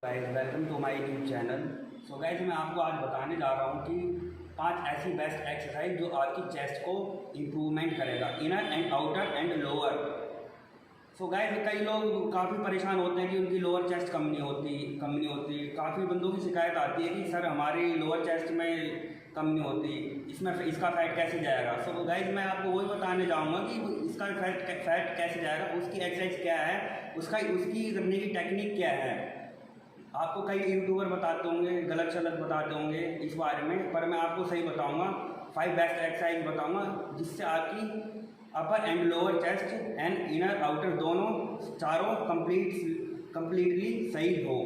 Guys welcome to my YouTube channel. So guys मैं आपको आज बताने जा रहा हूँ कि 5 ऐसी बेस्ट एक्सरसाइज जो आपकी चेस्ट को इम्प्रूवमेंट करेगा, inner and outer and lower. So guys कई लोग काफ़ी परेशान होते हैं कि उनकी लोअर चेस्ट कम नहीं होती। काफ़ी बंदों की शिकायत आती है कि सर हमारी लोअर चेस्ट में कम नहीं होती, इसमें इसका फैट कैसे जाएगा। सो गाइस मैं आपको वही बताने जाऊँगा कि इसका फैट कैसे जाएगा, उसकी एक्सरसाइज क्या है, उसकी करने की टेक्निक क्या है। आपको कई यूट्यूबर बताते होंगे, गलत सलत बताते होंगे इस बारे में, पर मैं आपको सही बताऊंगा। 5 बेस्ट एक्सरसाइज बताऊंगा जिससे आपकी upper and lower chest and inner outer दोनों चारों कंप्लीटली सही हो।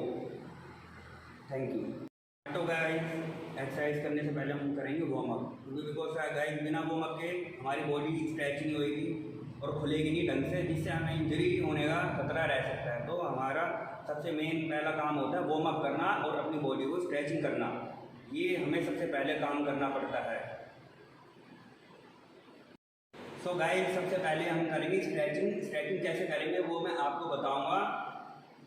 Thank you. तो गाइस एक्सरसाइज करने से पहले हम करेंगे वार्म अप, क्योंकि बिकॉज गाइस बिना वार्म अप के हमारी बॉडी स्ट्रेच नहीं होगी और खुलेगी नहीं ढंग से, जिससे हमें इंजरी होने का खतरा रह सकता है। तो हमारा सबसे मेन पहला काम होता है वार्म अप करना और अपनी बॉडी को स्ट्रेचिंग करना। ये हमें सबसे पहले काम करना पड़ता है। सो गाइस सबसे पहले हम करेंगे स्ट्रेचिंग कैसे करेंगे वो मैं आपको बताऊंगा।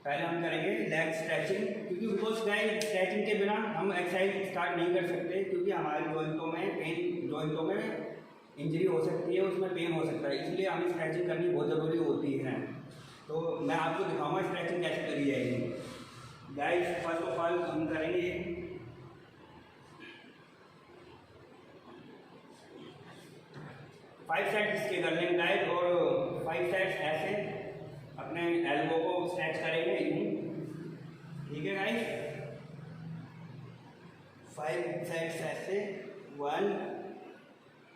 पहले हम करेंगे लेग स्ट्रेचिंग, क्योंकि बिकॉज गाइस स्ट्रेचिंग के बिना हम एक्सरसाइज स्टार्ट नहीं कर सकते, क्योंकि हमारे जॉइंटों में इंजरी हो सकती है, उसमें पेन हो सकता है, इसलिए हमें स्ट्रेचिंग करनी बहुत ज़रूरी होती है। तो मैं आपको दिखाऊंगा स्ट्रेचिंग कैसे करी जाएगी। गाइस फर्स्ट ऑफ ऑल हम करेंगे 5 सेट्स इसके कर लेंगे गाइस, और 5 सेट्स ऐसे अपने एल्बो को स्ट्रेच करेंगे, ठीक है गाइस। 5 सेट्स ऐसे 1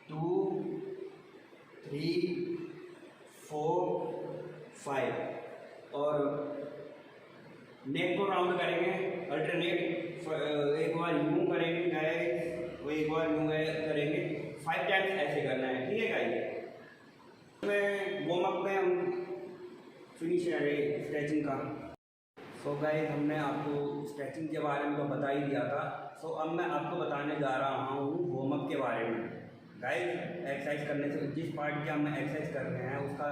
2 3 4 5, और नेक को राउंड करेंगे अल्टरनेट। एक बार यूं करेंगे गाइस, वो एक बार यूं करेंगे। 5 टाइम्स ऐसे करना है, ठीक है गाइस। में वार्म अप में हम फिनिश करेंगे स्ट्रेचिंग का। सो गाइस हमने आपको स्ट्रेचिंग के बारे में तो बता ही दिया था। सो अब मैं आपको बताने जा रहा हूँ वार्म अप के बारे में। गाइस एक्सरसाइज करने से जिस पार्ट की हम एक्सरसाइज कर रहे हैं उसका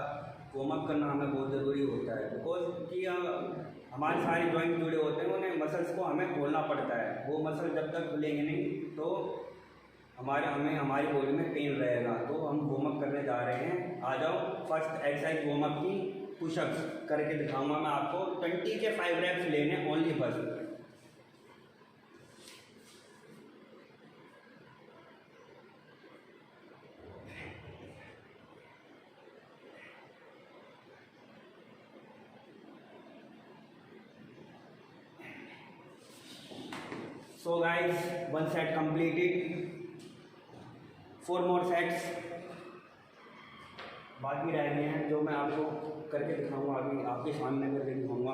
वार्म अप करना हमें बहुत ज़रूरी होता है, बिकॉज कि हमारे सारे जॉइंट जुड़े होते हैं, उन्हें मसल्स को हमें खोलना पड़ता है। वो मसल जब तक खुलेंगे नहीं तो हमारी बॉडी में पेन रहेगा। तो हम वार्म अप करने जा रहे हैं, आ जाओ। फर्स्ट एक्सरसाइज वार्म अप की पुशअप्स करके दिखाऊंगा मैं आपको। 20 के 5 रेप्स लेने ओनली बस। So guys, 1 set completed, 4 more sets बाकी रह गए हैं, जो मैं आपको करके दिखाऊंगा। अभी आपके सामने करके दिखाऊंगा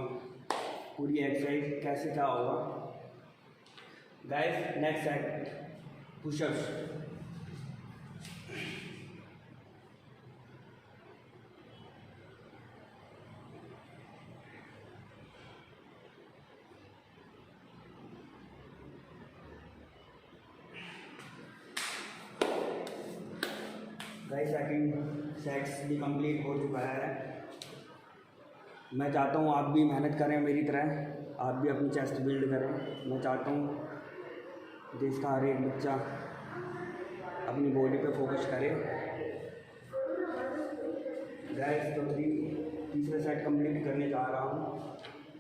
पूरी एक्सरसाइज कैसे क्या होगा। Guys next set pushups. Guys second sets भी कंप्लीट हो चुका है। मैं चाहता हूँ आप भी मेहनत करें मेरी तरह, आप भी अपनी चेस्ट बिल्ड करें। मैं चाहता हूँ देश का हर एक बच्चा अपनी बॉडी पे फोकस करे। गाइस तो तीसरे सेट कंप्लीट करने जा रहा हूँ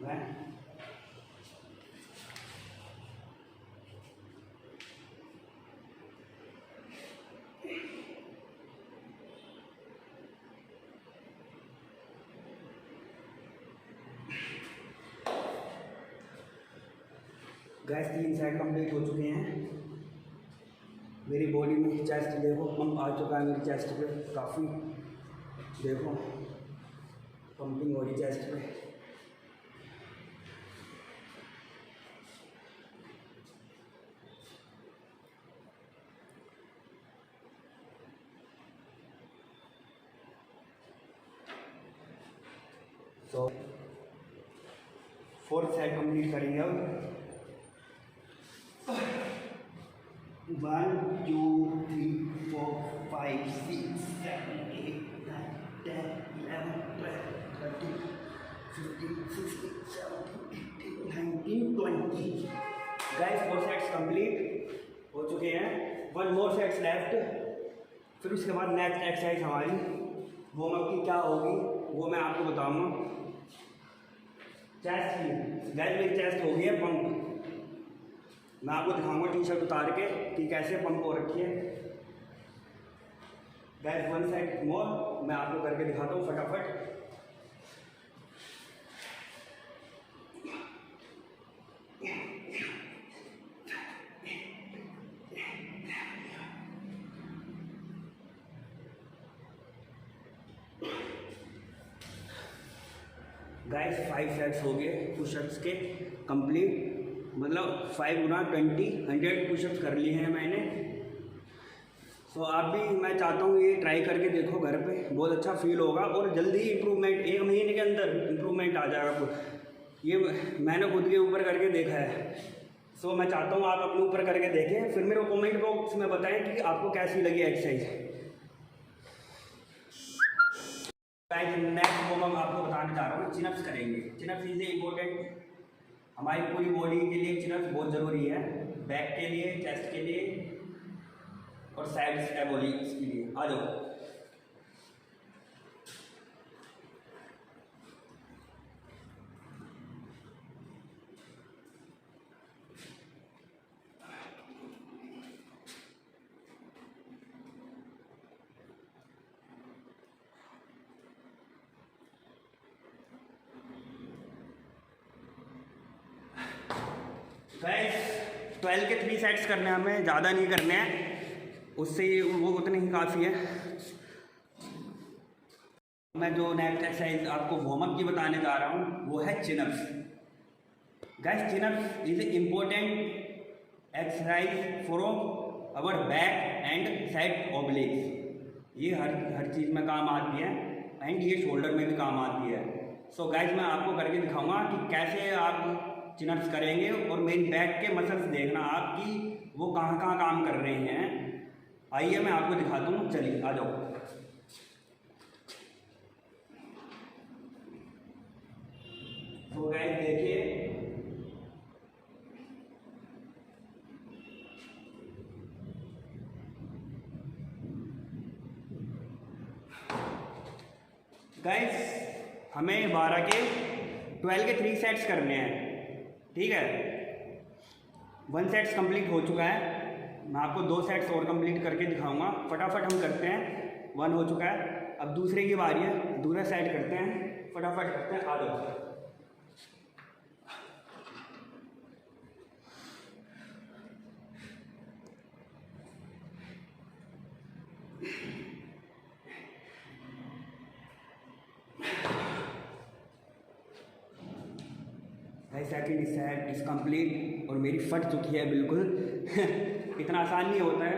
मैं। गैस 3 सेट कंप्लीट हो चुके हैं। मेरी बॉडी में चेस्ट देखो पंप आ चुका है, मेरी चेस्ट पे काफ़ी देखो पंपिंग हो रही चेस्ट पे। तो 4th सेट कंप्लीट करेंगे अब। 1 2 3 4 5 6 7 8 9 10 11 12 13 15 16 17 18 19 गाइस 4 सेट्स कंप्लीट हो चुके हैं, 1 मोर सेट्स लेफ्ट। फिर उसके बाद नेक्स्ट एक्सरसाइज हमारी वार्म अप की क्या होगी वो मैं आपको बताऊंगा। चेस्ट की गाइस मेरी चेस्ट हो गई है पंप, मैं आपको दिखाऊंगा टी शर्ट उतार के कि कैसे पंप हो रखी है। गाइस 1 सेट मोर मैं आपको करके दिखाता हूँ फटाफट। गाइस 5 सेट्स हो गए पुशअप्स के कंप्लीट, मतलब 5 गुना 20 100 पुशअप्स कर लिए हैं मैंने। सो आप भी, मैं चाहता हूँ ये ट्राई करके देखो घर पे, बहुत अच्छा फील होगा और जल्दी इम्प्रूवमेंट, 1 महीने के अंदर इम्प्रूवमेंट आ जाएगा। ये मैंने खुद के ऊपर करके देखा है। सो मैं चाहता हूँ आप अपने ऊपर करके देखें, फिर मेरे को कमेंट बॉक्स में बताएं कि आपको कैसी लगी एक्सरसाइज। नेक्स्ट वो मैं आपको बताने जा रहा हूँ, चिनअप्स करेंगे। चिनअप्स इज इम्पोर्टेंट, हमारी पूरी बॉडी के लिए चिनअप्स बहुत ज़रूरी है, बैक के लिए, चेस्ट के लिए और साइड एबोलिक्स के लिए। आ जाओ। गाइस 12 के 3 सेट्स करने हैं हमें, ज़्यादा नहीं करने हैं, उससे वो उतने ही काफ़ी है। मैं जो नेक्स्ट एक्सरसाइज आपको वार्म अप की बताने जा रहा हूँ वो है chin ups. Guys chin ups is a important exercise for our back and side obliques. ये हर चीज़ में काम आती है एंड ये शोल्डर में भी काम आती है। सो गाइस मैं आपको करके दिखाऊंगा कि कैसे आप चिनअप्स करेंगे और मेरी बैक के मसल्स देखना आपकी वो कहाँ कहाँ काम कर रहे हैं। आइए मैं आपको दिखाता हूँ, चलिए आ जाओ। तो गाइस देखिए, गाइस हमें 12 के 12 के 3 सेट्स करने हैं, ठीक है। 1 सेट्स कंप्लीट हो चुका है, मैं आपको 2 सेट्स और कंप्लीट करके दिखाऊंगा। फटाफट हम करते हैं, 1 हो चुका है, अब दूसरे की बारी है, दूसरा सेट करते हैं, फटाफट करते हैं। आ जाओ। सेकंड सेट इज़ कंप्लीट और मेरी फट चुकी है बिल्कुल। इतना आसान नहीं होता है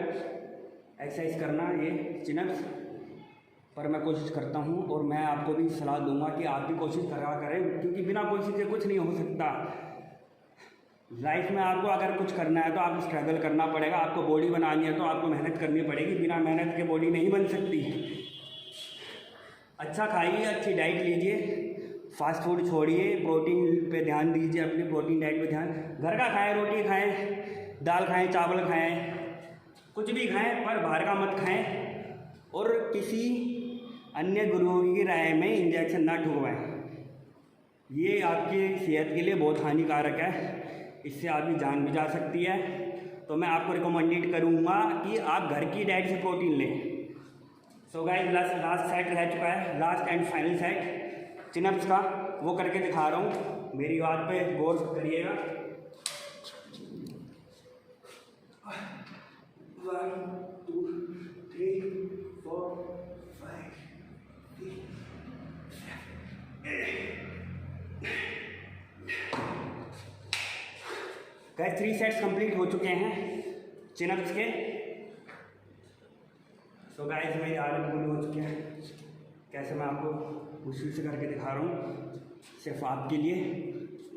एक्सरसाइज करना ये चिनअप्स, पर मैं कोशिश करता हूँ और मैं आपको भी सलाह दूंगा कि आप भी कोशिश करा करें, क्योंकि बिना कोशिश के कुछ नहीं हो सकता। लाइफ में आपको अगर कुछ करना है तो आपको स्ट्रगल करना पड़ेगा, आपको बॉडी बनानी है तो आपको मेहनत करनी पड़ेगी, बिना मेहनत के बॉडी नहीं बन सकती। अच्छा खाइए, अच्छी डाइट लीजिए, फास्ट फूड छोड़िए, प्रोटीन पे ध्यान दीजिए, अपनी प्रोटीन डाइट पे ध्यान। घर का खाएं, रोटी खाएं, दाल खाएं, चावल खाएं, कुछ भी खाएं, पर बाहर का मत खाएं और किसी अन्य गुरुओं की राय में इंजेक्शन ना ठुकवाएं। ये आपकी सेहत के लिए बहुत हानिकारक है, इससे आपकी जान भी जा सकती है। तो मैं आपको रिकमेंडेड करूँगा कि आप घर की डाइट से प्रोटीन लें। सो गाइस लास्ट सेट रह चुका है, last and final set chin ups का, वो करके दिखा रहा हूँ, मेरी बात पे गौर करिएगा। 1 2 3 4 5 6 गाइस 3 सेट्स कंप्लीट हो चुके हैं चिनअप्स के। सो गाइस मेरी हालत बुरी हो चुकी है, कैसे मैं आपको मुश्किल से करके दिखा रहा हूँ सिर्फ आपके लिए।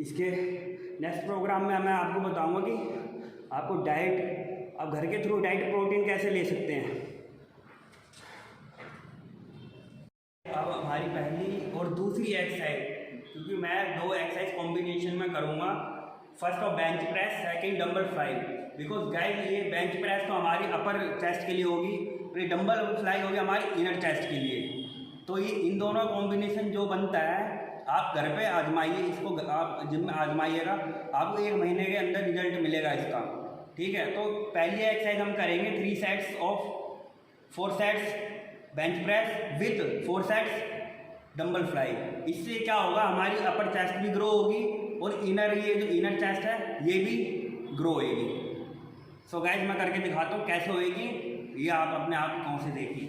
इसके नेक्स्ट प्रोग्राम में मैं आपको बताऊंगा कि आपको डाइट, आप घर के थ्रू डाइट प्रोटीन कैसे ले सकते हैं। अब हमारी पहली और दूसरी एक्सरसाइज, क्योंकि मैं 2 एक्सरसाइज कॉम्बिनेशन में करूँगा, first of bench press, second dumbbell fly. Because guys ये बेंच प्रेस तो हमारी अपर चेस्ट के लिए होगी, तो ये डंबल फ्लाई होगी हमारी इनर चेस्ट के लिए। तो ये इन दोनों कॉम्बिनेशन जो बनता है आप घर पे आजमाइए, इसको आप जिम में आजमाइएगा, आपको 1 महीने के अंदर रिजल्ट मिलेगा इसका। ठीक है, तो पहली एक्सरसाइज हम करेंगे 3 sets of 4 sets bench press with 4 sets dumbbell fly. इससे क्या होगा, हमारी अपर चेस्ट भी ग्रो होगी और इनर ये जो इनर चेस्ट है ये भी ग्रो होएगी। सो गाइस मैं करके दिखाता हूँ कैसे होएगी, ये आप अपने आप कौन से देखिए।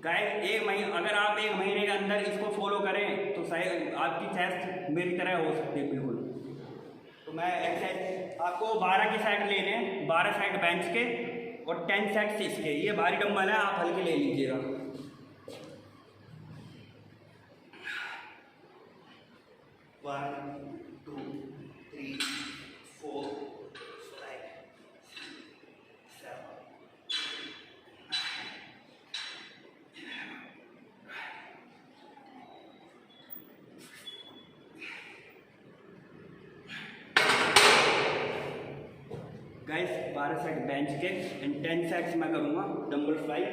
गाइस 1 महीने, अगर आप 1 महीने के अंदर इसको फॉलो करें तो शायद आपकी चेस्ट मेरी तरह हो सकती है बिल्कुल। तो मैं एक्सरसाइज आपको 12 के सेट लेने हैं, 12 सेट बेंच के और 10 सेट्स इसके। ये भारी डंबल है, आप हल्के ले लीजिएगा। 1 2 3 4 5 7 गाइस 12 सेट बेंच के एंड 10 सेट्स मैं करूँगा डंबल फ्लाई।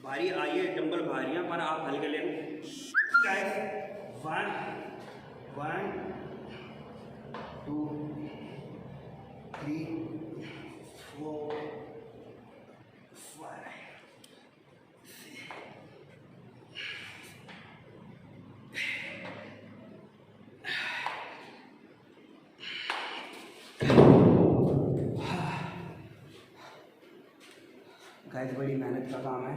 भारी आइए, डंबल भारी हैं पर आप हल्के ले। गाइस 1 2 3 4 5 गाइस बड़ी मेहनत का काम है,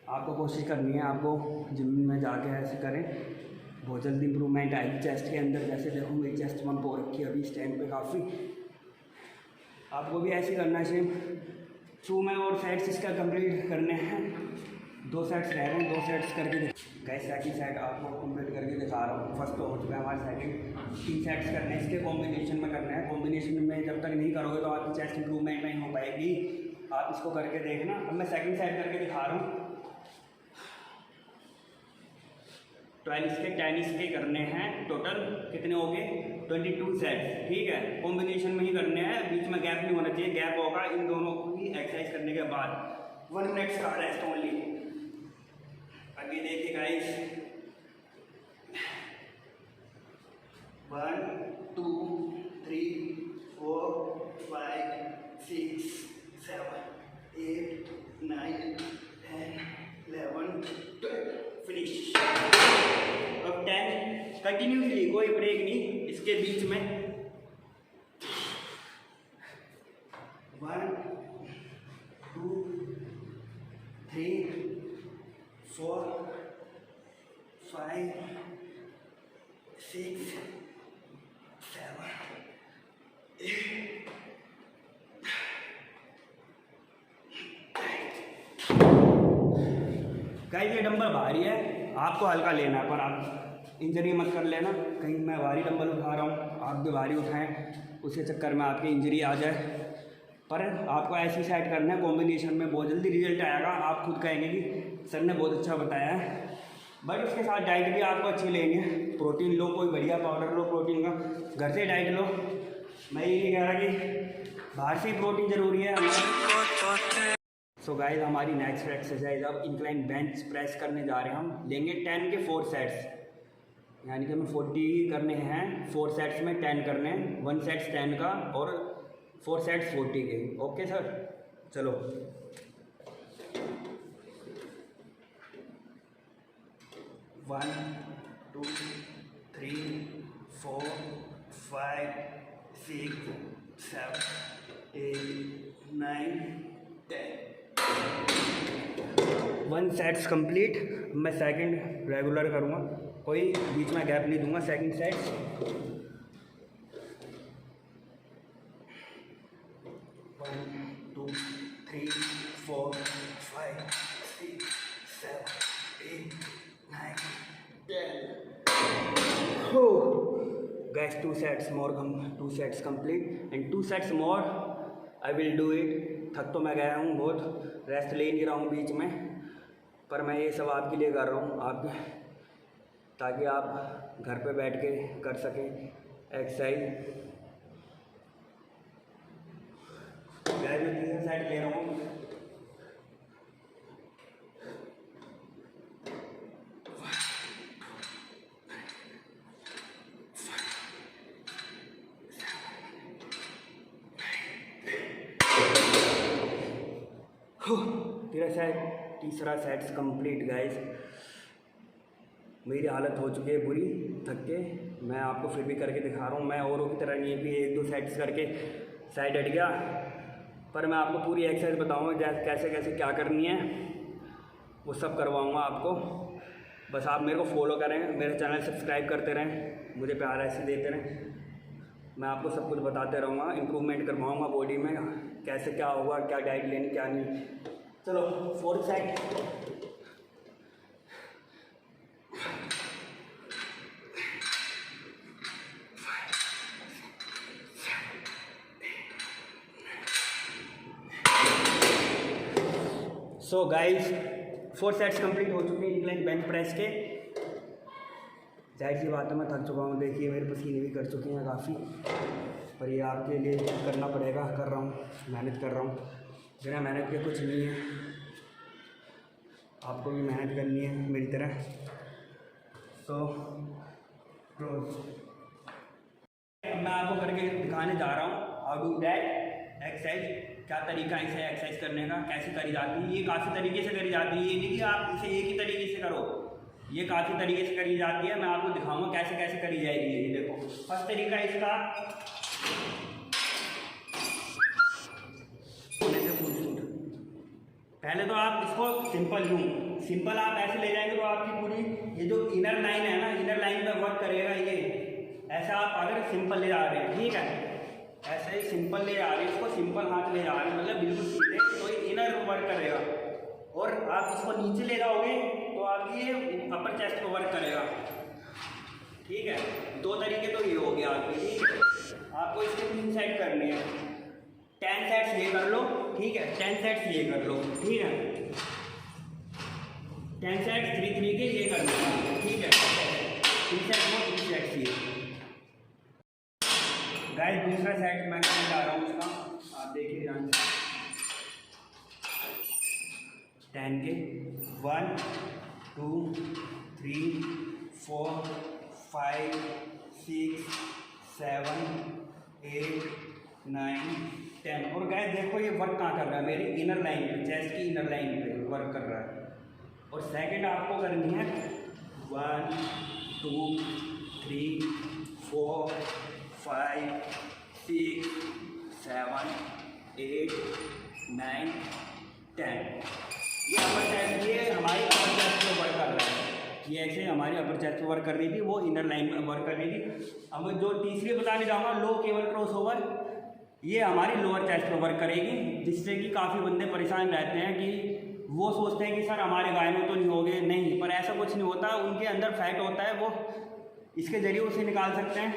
आपको कोशिश करनी है, आपको जिम में जाके ऐसे करें, बहुत जल्दी इंप्रूवमेंट आएगी चेस्ट के अंदर। जैसे देखो मेरी चेस्ट पंप हो रखी है अभी स्टैंड पे काफ़ी, आपको भी ऐसे करना है सेम। 2 में और सेट्स इसका कंप्लीट करने हैं, 2 सेट्स रह रहे हैं, 2 सेट्स करके गाइस सेकंड सेट आपको कंप्लीट करके दिखा रहा हूँ। फर्स्ट तो हो चुका है हमारा, सेकंड 3 सेट्स करने हैं, इसके कॉम्बिनेशन में करना है। कॉम्बिनेशन में जब तक नहीं करोगे तो आपकी चेस्ट इंप्रूवमेंट नहीं हो पाएगी, आप इसको करके देखना। अब मैं सेकंड सेट करके दिखा रहा हूँ। 12 इसके 10 इसके करने हैं, टोटल कितने हो गए 22 सेट्स। ठीक है, कॉम्बिनेशन में ही करने हैं, बीच में गैप नहीं होना चाहिए, गैप होगा इन दोनों की एक्सरसाइज करने के बाद। 1 मिनट का रेस्ट ओनली। अभी देखिए गाइस 1 2 3 4 5 6 7 8 9 10 11 12 फिनिश। अब 10 कंटिन्यूसली, कोई ब्रेक नहीं इसके बीच में। 1 2 3 4 5 6 7 8 गाइस ये डंबल भारी है, आपको हल्का लेना है, पर आप इंजरी मत कर लेना। कहीं मैं भारी डंबल उठा रहा हूँ, आप भी भारी उठाएं, उसके चक्कर में आपकी इंजरी आ जाए। पर आपको ऐसी सेट करना है कॉम्बिनेशन में, बहुत जल्दी रिजल्ट आएगा। आप खुद कहेंगे कि सर ने बहुत अच्छा बताया है। बट उसके साथ डाइट भी आपको अच्छी लेंगे, प्रोटीन लो, कोई बढ़िया पाउडर लो प्रोटीन का, घर से डाइट लो। मैं ये नहीं कह रहा कि बाहर से ही प्रोटीन ज़रूरी है। सो गाइस हमारी नेक्स्ट एक्सरसाइज अब इंक्लाइन बेंच प्रेस करने जा रहे हैं। हम लेंगे 10 के 4 सेट्स, यानी कि हमें 40 करने हैं, 4 सेट्स में 10 करने हैं, 1 सेट्स 10 का और 4 सेट्स 40 के। ओके सर, चलो। One 2 3 4 5 6 7 8 9 10 1 sets complete. मैं सेकंड रेगुलर करूँगा, कोई बीच में गैप नहीं दूंगा। Second sets 1 2 3 4 5 6 7 8 9 10 Guys, 2 sets more, 2 sets complete and 2 sets more I will do it। थक तो मैं गया हूँ बहुत, रेस्ट ले नहीं रहा हूँ बीच में, पर मैं ये सब आपके लिए कर रहा हूँ। आप ताकि आप घर पे बैठ के कर सकें एक्सरसाइज। गाइस मैं तीसरा साइड ले रहा हूँ। तीसरा सेट्स कंप्लीट गाइस। मेरी हालत हो चुकी है बुरी, थक के। मैं आपको फिर भी करके दिखा रहा हूँ। मैं औरों की तरह नहीं है कि 1-2 सेट्स करके साइड हट गया, पर मैं आपको पूरी एक्सरसाइज बताऊँगा जैसे कैसे कैसे क्या करनी है, वो सब करवाऊँगा आपको। बस आप मेरे को फॉलो करें, मेरे चैनल सब्सक्राइब करते रहें, मुझे प्यार ऐसे देते रहें। मैं आपको सब कुछ बताते रहूँगा, इम्प्रूवमेंट करवाऊँगा बॉडी में, कैसे क्या होगा, क्या डाइट लेनी क्या नहीं। चलो 4th side. So guys 4 sets complete हो चुके हैं इंक्लाइन बेंच प्रेस के। जाहिर सी बात है मैं थक चुका हूँ, देखिए मेरे पसीने भी कर चुके हैं काफ़ी, पर ये आपके लिए करना पड़ेगा, कर रहा हूँ, मेहनत कर रहा हूँ। बिना मेहनत के कुछ नहीं है, आपको भी मेहनत करनी है मेरी तरह। तो मैं आपको करके दिखाने जा रहा हूँ हाउ डू दैट एक्सरसाइज। क्या तरीका है इसे एक्सरसाइज करने का, कैसे करी जाती है। ये काफ़ी तरीके से करी जाती है, ये नहीं कि आप इसे एक ही तरीके से करो, ये काफ़ी तरीके से करी जाती है। मैं आपको दिखाऊंगा कैसे कैसे करी जाएगी। ये देखो फर्स्ट तरीका इसका, पहले तो आप इसको सिंपल आप ऐसे ले जाएंगे तो आपकी पूरी ये जो इनर लाइन है ना, इनर लाइन पे वर्क करेगा। ये ऐसा आप अगर सिंपल ले जा रहे हैं, ठीक है, ऐसे ही सिंपल ले जा रहे हैं, इसको सिंपल हाथ ले जा रहे हैं, मतलब बिल्कुल सीधे, तो ये इनर वर्क करेगा। और आप इसको नीचे ले जाओगे तो आपकी ये अपर चेस्ट पर वर्क करेगा, ठीक है। 2 तरीके तो ये हो गया आपके, ठीक है। आपको इसके 3 सेट करने हैं, 10 सेट्स ये कर लो, ठीक है, 10 सेट्स ये कर लो, ठीक है, 10 सेट्स 3-3 के ये करने हैं, ठीक है। 3 सेट्स वो 3 सेट्स ये। गाइस दूसरा सेट मैं करने जा रहा हूँ उसका, आप देखिए ध्यान से। 10 के 1 2 3 4 5 6 7 8 9 10। और गाइस देखो ये वर्क कहाँ कर रहा है, मेरी इनर लाइन पे, चेस्ट की इनर लाइन पे वर्क कर रहा है। और सेकंड आपको करनी है 1 2 3 4 5 6 7 8 9 10। ये अपर चेस्ट, ये हमारी अपर चेस्ट पे वर्क कर रहा है। ये ऐसे हमारी अपर चेस्ट पे वर्क कर रही थी, वो इनर लाइन पे वर्क कर रही थी। अब जो तीसरी बताने जाऊँगा लो केबल क्रॉस ओवर, ये हमारी लोअर चेस्ट पे वर्क करेगी, जिससे कि काफ़ी बंदे परेशान रहते हैं कि वो सोचते हैं कि सर हमारे गायनों तो नहीं हो गए, नहीं, पर ऐसा कुछ नहीं होता। उनके अंदर फैट होता है, वो इसके जरिए उसे निकाल सकते हैं।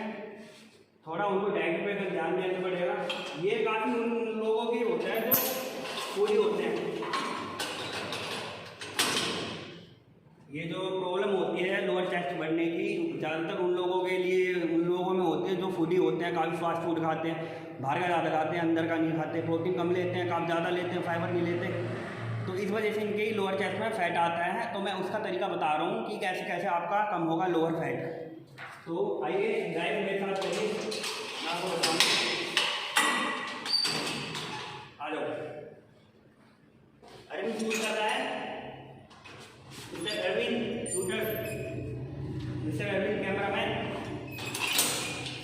थोड़ा उनको डाइट पे अगर ध्यान देना पड़ेगा। ये काफ़ी उन लोगों के होता है जो पूरी होते हैं, ये जो प्रॉब्लम होती है लोअर चेस्ट बढ़ने की, ज़्यादातर उन लोगों के लिए, उन लोगों में होती है जो फूडी होते हैं, काफ़ी फास्ट फूड खाते हैं, बाहर का ज़्यादा खाते हैं, अंदर का नहीं खाते, प्रोटीन कम लेते हैं, काफ़ी ज़्यादा लेते हैं, फाइबर नहीं लेते, तो इस वजह से इनके ही लोअर चेस्ट में फैट आता है। तो मैं उसका तरीका बता रहा हूँ कि कैसे कैसे आपका कम होगा लोअर फैट। तो आइए गाइस मेरे साथ चलिए, मैं आपको बताऊँ। आ जाओ, अरविंद शूट कर रहा है, mister Arvind shooter, mister Arvind cameraman,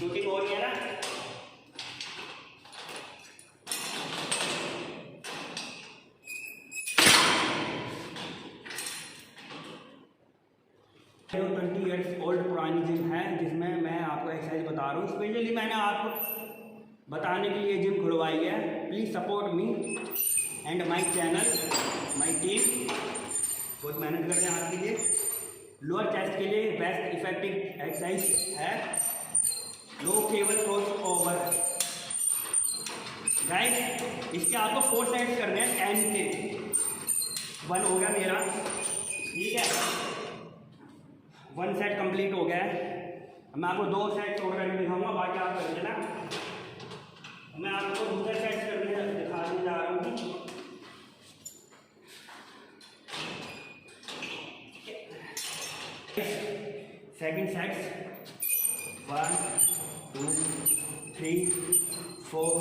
shooting हो रही है ना। जो 20 ईयर्स ओल्ड पुरानी जिम है, जिसमें मैं आपको एक्सरसाइज बता रहा हूँ। स्पेशली मैंने आपको बताने के लिए जिम खुलवाई है। Please support me and my channel, my team. बहुत मेहनत करते हैं आपके लिए। लोअर चेस्ट के लिए बेस्ट इफेक्टिव एक्सरसाइज है लो केबल क्रॉस ओवर। गाइस इसके आपको 4 सेट्स करने हैं 10 के। 1 हो गया मेरा, ठीक है। 1 सेट कंप्लीट हो गया है। मैं आपको 2 सेट छोड़ करके दिखाऊंगा, बाकी आप कर लेना। मैं आपको दूसरा सेट करने दिखाने जा रहा हूँ। Second sets 1 2 3 4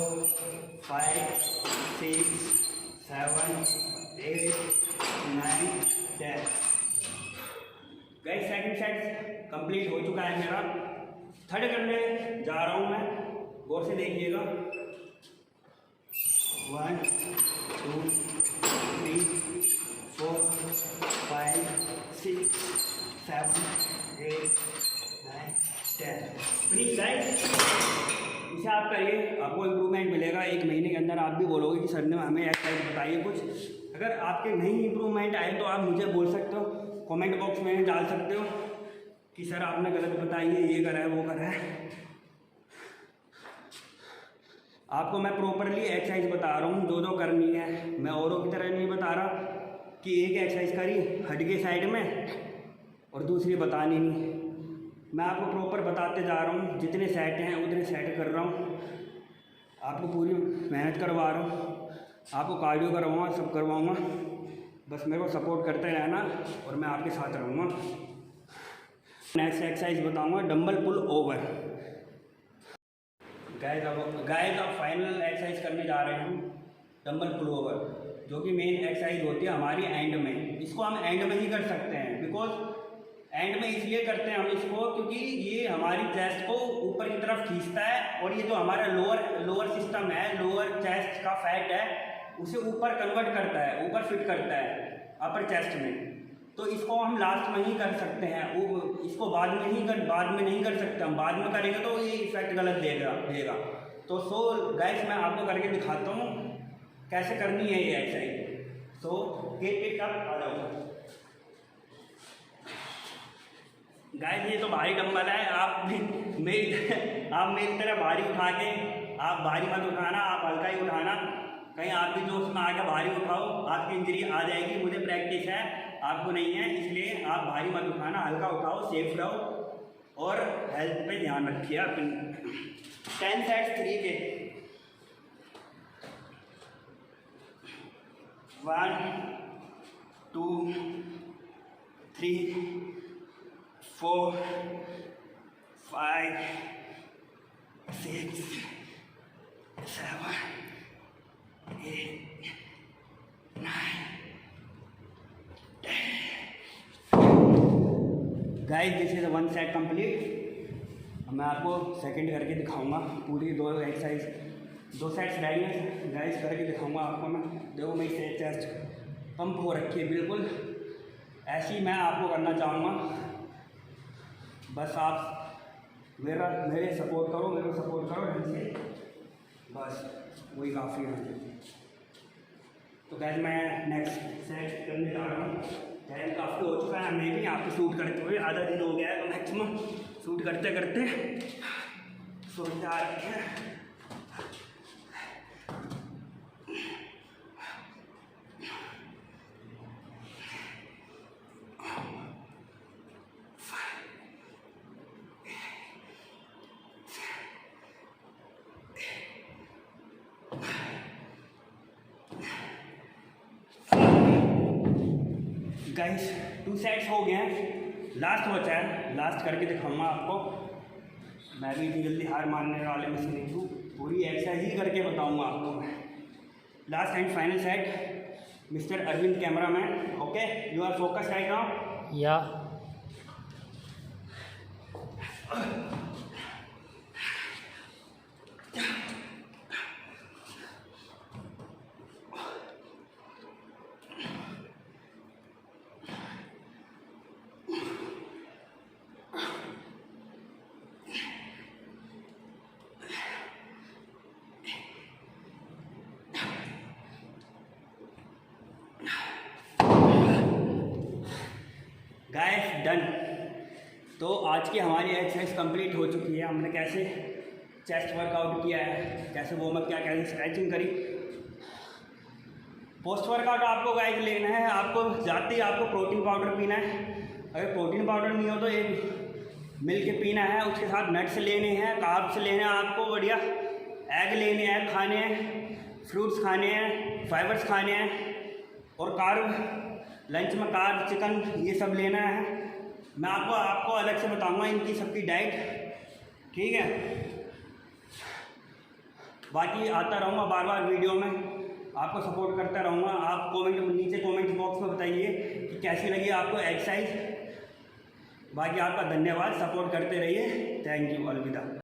5 6 7 8 9 10। Guys second set complete हो चुका है मेरा। थर्ड करने जा रहा हूँ मैं, गौर से देखिएगा। 1 2 3 4 5 6 7 8 9 10। प्लीज गाइस इसे आप करिए, आपको इम्प्रूवमेंट मिलेगा। 1 महीने के अंदर आप भी बोलोगे कि सर ने हमें एक्सरसाइज बताइए कुछ। अगर आपके नहीं इम्प्रूवमेंट आए तो आप मुझे बोल सकते हो, कमेंट बॉक्स में डाल सकते हो कि सर आपने गलत बताई है, ये करा है वो करा है। आपको मैं प्रॉपरली एक्सरसाइज बता रहा हूँ जो करनी है। मैं औरों की तरह नहीं बता रहा कि एक एक्सरसाइज करी हट के साइड में और दूसरी बतानी नहीं। मैं आपको प्रॉपर बताते जा रहा हूँ, जितने सेट हैं उतने सेट कर रहा हूँ। आपको पूरी मेहनत करवा रहा हूँ, आपको कार्डियो करवाऊँगा, सब करवाऊँगा। बस मेरे को सपोर्ट करते रहना और मैं आपके साथ रहूँगा। नेक्स्ट एक्सरसाइज बताऊँगा डंबल पुल ओवर। गाइस अब फाइनल एक्सरसाइज करने जा रहे हैं हम डंबल पुल ओवर, जो कि मेन एक्सरसाइज होती है हमारी एंड में। इसको हम एंड में ही कर सकते हैं, बिकॉज एंड में इसलिए करते हैं हम इसको क्योंकि ये हमारी चेस्ट को ऊपर की तरफ खींचता है और ये जो हमारा लोअर सिस्टम है, लोअर चेस्ट का फैट है, उसे ऊपर कन्वर्ट करता है, ऊपर फिट करता है अपर चेस्ट में। तो इसको हम लास्ट में ही कर सकते हैं, वो इसको बाद में नहीं कर सकते। हम बाद में करेंगे तो ये इफेक्ट गलत देगा। तो सो गाइस मैं आपको करके दिखाता हूँ कैसे करनी है ये exercise. So get it up, आ जाओ गाइस। ये तो भारी डंबल है, आप मेरी तरह भारी उठा के, आप भारी मत उठाना, आप हल्का ही उठाना। कहीं आप भी जोश में आके भारी उठाओ, आपकी इंजरी आ जाएगी। मुझे प्रैक्टिस है, आपको नहीं है, इसलिए आप भारी मत उठाना, हल्का उठाओ, सेफ रहो और हेल्थ पे ध्यान रखिए। आप 10 सेट्स 3 के 1 2 3 4 5 6 7 8 9 10। Guys this is 1 set complete. मैं आपको सेकंड करके दिखाऊंगा। पूरी 2 एक्सरसाइज 2 सेट्स रेडी हैं गाइस, करके दिखाऊंगा आपको मैं। देखो मेरी चेस्ट पंप हो रखी है बिल्कुल, ऐसी मैं आपको करना चाहूँगा। बस आप मेरे सपोर्ट करो, मेरे को सपोर्ट करो ढंग से, बस वही काफ़ी है। तो गाइस मैं नेक्स्ट सेट करने जा रहा हूँ। टाइम काफ़ी हो चुका है, हमें भी आपको शूट करते हुए आधा दिन हो गया है, तो मैक्सिमम शूट करते करते सो जा रहे हैं। गाइस 2 सेट्स हो गए हैं, लास्ट बचा है, लास्ट करके दिखाऊंगा आपको। मैं भी इतनी जल्दी हार मारने वाले में से नहीं हूँ, पूरी एक्सरसाइज ही करके बताऊंगा आपको मैं। Last and final set mister Arvind cameraman, okay you are focus right now. या गाइस डन। तो आज की हमारी एक्सरसाइज कंप्लीट हो चुकी है। हमने कैसे चेस्ट वर्कआउट किया है, कैसे वार्म अप किया, कैसे स्ट्रेचिंग करी। पोस्ट वर्कआउट आपको गाइस लेना है, आपको जाते ही आपको प्रोटीन पाउडर पीना है अगर प्रोटीन पाउडर नहीं हो तो एक मिल्क पीना है, उसके साथ नट्स लेने हैं, कार्ब्स लेने हैं आपको बढ़िया, एग लेने हैं खाने हैं, फ्रूट्स खाने हैं, फाइबर्स खाने हैं, और कार्ब लंच में कार्ब चिकन ये सब लेना है। मैं आपको अलग से बताऊंगा इनकी सबकी डाइट, ठीक है। बाकी आता रहूँगा बार बार वीडियो में, आपको सपोर्ट करता रहूँगा। आप नीचे कमेंट बॉक्स में बताइए कि कैसी लगी आपको एक्सरसाइज। बाकी आपका धन्यवाद, सपोर्ट करते रहिए। थैंक यू, अलविदा।